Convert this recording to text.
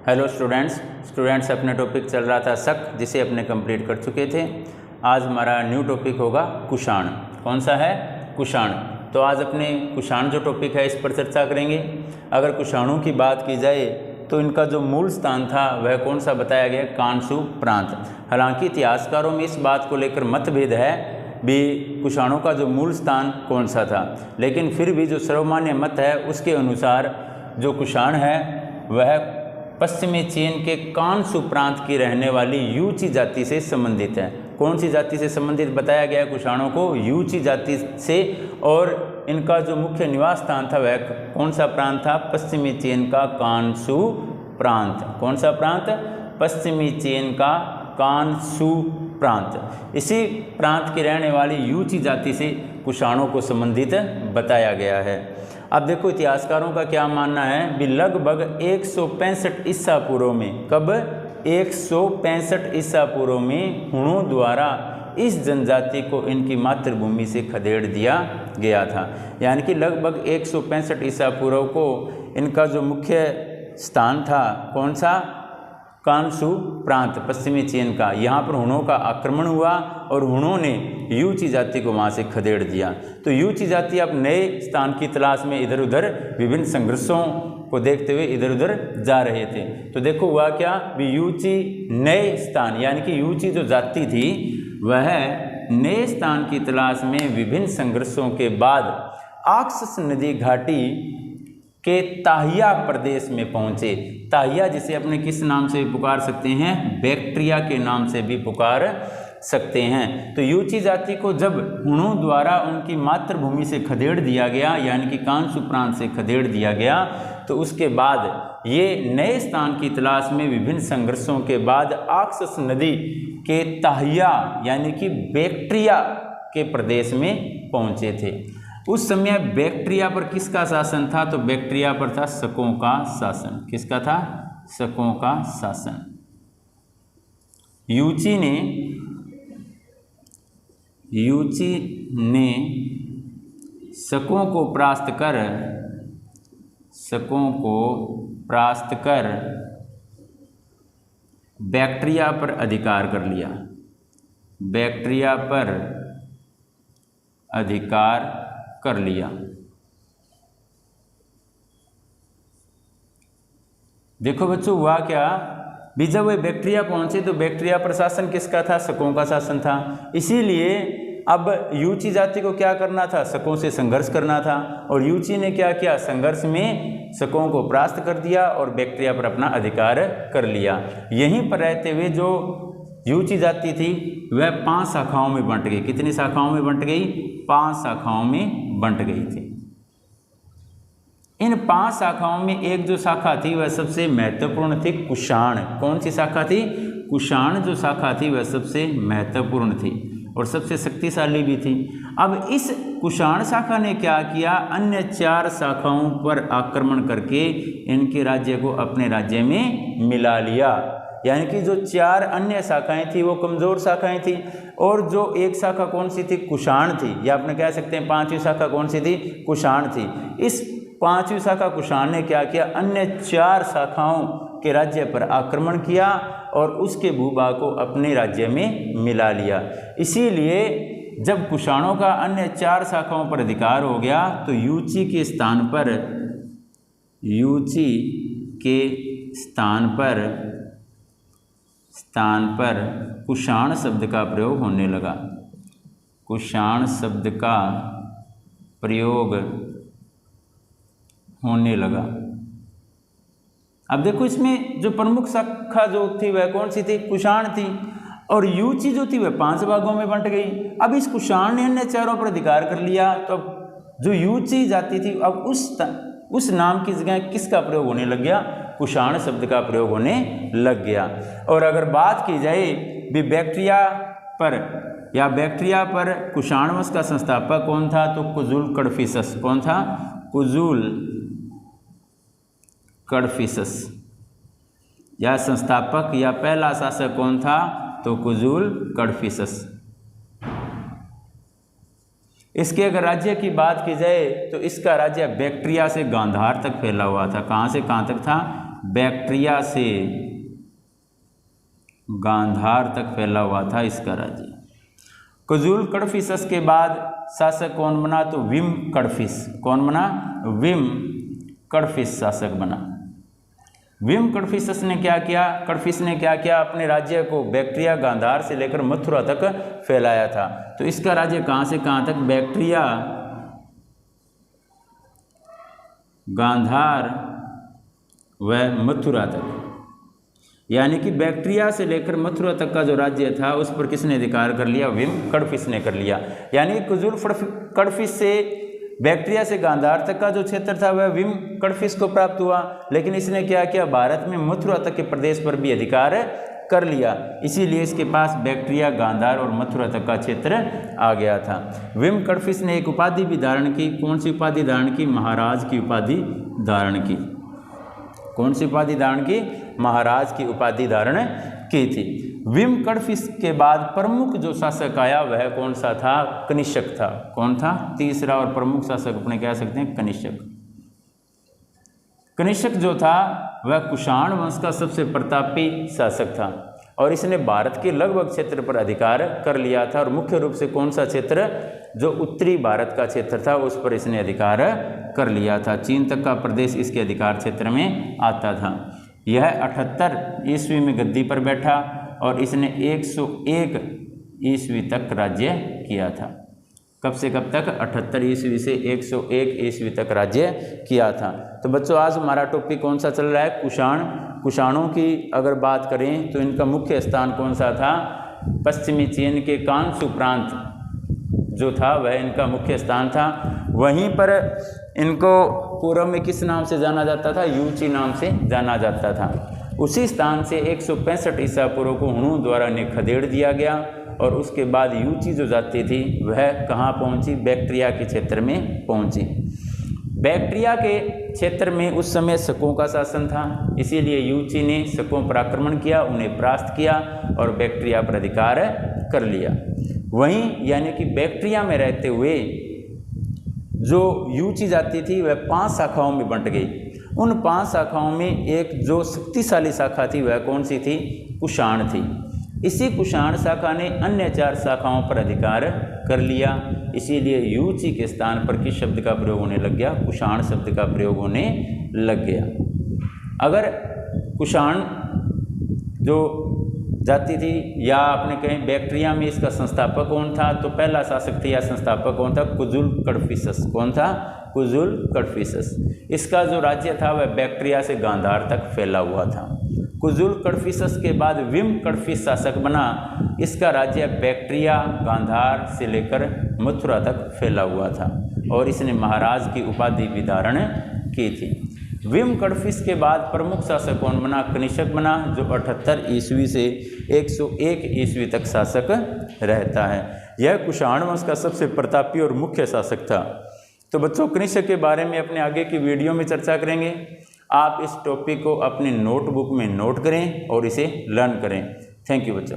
Hello students अपना topic चल रहा था शक, जिसे अपने कंप्लीट कर चुके थे। आज हमारा न्यू टॉपिक होगा कुषाण। कौन सा है? कुषाण। तो आज अपने कुषाण जो टॉपिक है इस पर चर्चा करेंगे। अगर कुषाणों की बात की जाए तो इनका जो मूल स्थान था वह कौन सा बताया गया? कांसू प्रांत। हालांकि इतिहासकारों में इस बात को लेकर मतभेद है भी कुषाणों का जो मूल स्थान कौन सा था, लेकिन फिर भी जो सर्वमान्य मत है उसके अनुसार जो कुषाण है वह पश्चिमी चीन के कांसू प्रांत की रहने वाली यूची जाति से संबंधित है। कौन सी जाति से संबंधित बताया गया है कुषाणों को? यूची जाति से। और इनका जो मुख्य निवास स्थान था वह कौन सा प्रांत था? पश्चिमी चीन का कांसू प्रांत। कौन सा प्रांत? पश्चिमी चीन का कांसू प्रांत। इसी प्रांत की रहने वाली यूची जाति से कुषाणों को संबंधित बताया गया है। अब देखो इतिहासकारों का क्या मानना है भी लगभग 165 ईसा पूर्व में, कब? 165 ईसा पूर्व में हुणों द्वारा इस जनजाति को इनकी मातृभूमि से खदेड़ दिया गया था। यानी कि लगभग 165 ईसा पूर्व को इनका जो मुख्य स्थान था कौन सा? कांसू प्रांत, पश्चिमी चीन का। यहाँ पर हुणों का आक्रमण हुआ और हुणों ने यूची जाति को वहाँ से खदेड़ दिया। तो यूची जाति अब नए स्थान की तलाश में इधर उधर विभिन्न संघर्षों को देखते हुए इधर उधर जा रहे थे। तो देखो हुआ क्या भी यूची नए स्थान, यानी कि यूची जो जाति थी वह नए स्थान की तलाश में विभिन्न संघर्षों के बाद आक्सस नदी घाटी के ताहिया प्रदेश में पहुँचे। ताहिया जिसे अपने किस नाम से भी पुकार सकते हैं? बैक्ट्रिया के नाम से भी पुकार सकते हैं। तो यूची जाति को जब हुणों द्वारा उनकी मातृभूमि से खदेड़ दिया गया, यानी कि कांसू प्रांत से खदेड़ दिया गया, तो उसके बाद ये नए स्थान की तलाश में विभिन्न संघर्षों के बाद आक्सस नदी के ताहिया यानी कि बैक्ट्रिया के प्रदेश में पहुँचे थे। उस समय बैक्ट्रिया पर किसका शासन था? तो बैक्ट्रिया पर था शकों का शासन। किसका था? शकों का शासन। यूची ने शकों को परास्त कर बैक्ट्रिया पर अधिकार कर लिया। बैक्ट्रिया पर अधिकार कर लिया। देखो बच्चों हुआ क्या भी जब वे बैक्ट्रिया पहुंचे तो बैक्ट्रिया पर शासन किसका था? शकों का शासन था। इसीलिए अब यूची जाति को क्या करना था? शकों से संघर्ष करना था। और यूची ने क्या किया? संघर्ष में शकों को परास्त कर दिया और बैक्ट्रिया पर अपना अधिकार कर लिया। यहीं पर रहते हुए जो यूची जाति थी वह 5 शाखाओं में बंट गई। कितनी शाखाओं में बंट गई? 5 शाखाओं में बंट गई थी। इन 5 शाखाओं में एक जो शाखा थी वह सबसे महत्वपूर्ण थी, कुषाण। कौन सी शाखा थी? कुषाण जो शाखा थी वह सबसे महत्वपूर्ण थी और सबसे शक्तिशाली भी थी। अब इस कुषाण शाखा ने क्या किया? अन्य 4 शाखाओं पर आक्रमण करके इनके राज्य को अपने राज्य में मिला लिया। यानी कि जो 4 अन्य शाखाएं थी वो कमज़ोर शाखाएं थी और जो एक शाखा कौन सी थी? कुषाण थी। या आपने कह सकते हैं 5वीं शाखा कौन सी थी? कुषाण थी। इस 5वीं शाखा कुषाण ने क्या किया? अन्य 4 शाखाओं के राज्य पर आक्रमण किया और उसके भूभाग को अपने राज्य में मिला लिया। इसीलिए जब कुषाणों का अन्य 4 शाखाओं पर अधिकार हो गया तो यूची के स्थान पर कुषाण शब्द का प्रयोग होने लगा। कुषाण शब्द का प्रयोग होने लगा। अब देखो इसमें जो प्रमुख शाखा जो थी वह कौन सी थी? कुषाण थी। और यूची जो थी वह 5 भागों में बंट गई। अब इस कुषाण ने अन्य 4 पर अधिकार कर लिया तो जो यूची जाति थी अब उस नाम की जगह किसका प्रयोग होने लग गया? कुषाण शब्द का प्रयोग होने लग गया। और अगर बात की जाए भी बैक्ट्रिया पर कुषाण वंश का संस्थापक कौन था? तो कुजुल कडफिसस। कौन था? कुजुल कडफिसस। या संस्थापक या पहला शासक कौन था? तो कुजुल कडफिसस। इसके अगर राज्य की बात की जाए तो इसका राज्य बैक्ट्रिया से गांधार तक फैला हुआ था। कहाँ से कहाँ तक था? बैक्ट्रिया से गांधार तक फैला हुआ था इसका राज्य। कुजुल कडफिसस के बाद शासक कौन बना? तो विम कडफिस। कौन बना? विम कडफिस शासक बना। विम कडफिसस ने क्या किया? कडफिस ने क्या किया? अपने राज्य को बैक्ट्रिया गांधार से लेकर मथुरा तक फैलाया था। तो इसका राज्य कहाँ से कहाँ तक? बैक्ट्रिया गांधार व मथुरा तक, यानी कि बैक्ट्रिया से लेकर मथुरा तक का जो राज्य था उस पर किसने अधिकार कर लिया? विम कडफिस ने कर लिया। यानी कुजुल कडफिस से बैक्ट्रिया से गांधार तक का जो क्षेत्र था वह विम कडफिस को प्राप्त हुआ, लेकिन इसने क्या किया? भारत में मथुरा तक के प्रदेश पर भी अधिकार कर लिया। इसीलिए इसके पास बैक्ट्रिया, गांधार और मथुरा तक का क्षेत्र आ गया था। विम कडफिस ने एक उपाधि भी धारण की। कौन सी उपाधि धारण की? महाराज की उपाधि धारण की। कौन सी उपाधि धारण की? महाराज की उपाधि धारण की थी। विम कडफिस के बाद प्रमुख जो शासक आया वह कौन सा था? कनिष्क था। कौन था? तीसरा और प्रमुख शासक अपने कह सकते हैं कनिष्क। कनिष्क जो था वह कुषाण वंश का सबसे प्रतापी शासक था और इसने भारत के लगभग क्षेत्र पर अधिकार कर लिया था। और मुख्य रूप से कौन सा क्षेत्र? जो उत्तरी भारत का क्षेत्र था उस पर इसने अधिकार कर लिया था। चीन तक का प्रदेश इसके अधिकार क्षेत्र में आता था। यह 78 ईस्वी में गद्दी पर बैठा और इसने 101 ईस्वी तक राज्य किया था। कब से कब तक? 78 ईस्वी से 101 ईस्वी तक राज्य किया था। तो बच्चों आज हमारा टॉपिक कौन सा चल रहा है? कुषाण। कुषाणों की अगर बात करें तो इनका मुख्य स्थान कौन सा था? पश्चिमी चीन के कांसू प्रांत जो था वह इनका मुख्य स्थान था। वहीं पर इनको पूर्व में किस नाम से जाना जाता था? यूची नाम से जाना जाता था। उसी स्थान से 165 ईसा पूर्व को हुणु द्वारा इन्हें खदेड़ दिया गया और उसके बाद यूची जो जाति थी वह कहाँ पहुँची? बैक्ट्रिया के क्षेत्र में पहुँची। बैक्ट्रिया के क्षेत्र में उस समय शकों का शासन था, इसीलिए यूची ने शकों पर आक्रमण किया, उन्हें परास्त किया और बैक्ट्रिया पर अधिकार कर लिया। वहीं यानी कि बैक्ट्रिया में रहते हुए जो यूची जाति थी वह 5 शाखाओं में बंट गई। उन 5 शाखाओं में एक जो शक्तिशाली शाखा थी वह कौन सी थी? कुषाण थी। इसी कुषाण शाखा ने अन्य 4 शाखाओं पर अधिकार कर लिया। इसीलिए यूची के स्थान पर किस शब्द का प्रयोग होने लग गया? कुषाण शब्द का प्रयोग होने लग गया। अगर कुषाण जो जाति थी या आपने कहें बैक्ट्रिया में इसका संस्थापक कौन था? तो पहला शासक था या संस्थापक कौन था? कुजुल कडफिसस। कौन था? कुजुल कडफिसस। इसका जो राज्य था वह बैक्ट्रिया से गांधार तक फैला हुआ था। कुजुल कडफिसस के बाद विम कडफिस शासक बना। इसका राज्य बैक्ट्रिया, गांधार से लेकर मथुरा तक फैला हुआ था और इसने महाराज की उपाधि भी धारण की थी। विम कडफिस के बाद प्रमुख शासक कौन बना? कनिष्क बना, जो 78 ईस्वी से 101 ईस्वी तक शासक रहता है। यह कुषाण वंश का सबसे प्रतापी और मुख्य शासक था। तो बच्चों कनिष्क के बारे में अपने आगे की वीडियो में चर्चा करेंगे। आप इस टॉपिक को अपने नोटबुक में नोट करें और इसे लर्न करें। थैंक यू बच्चों।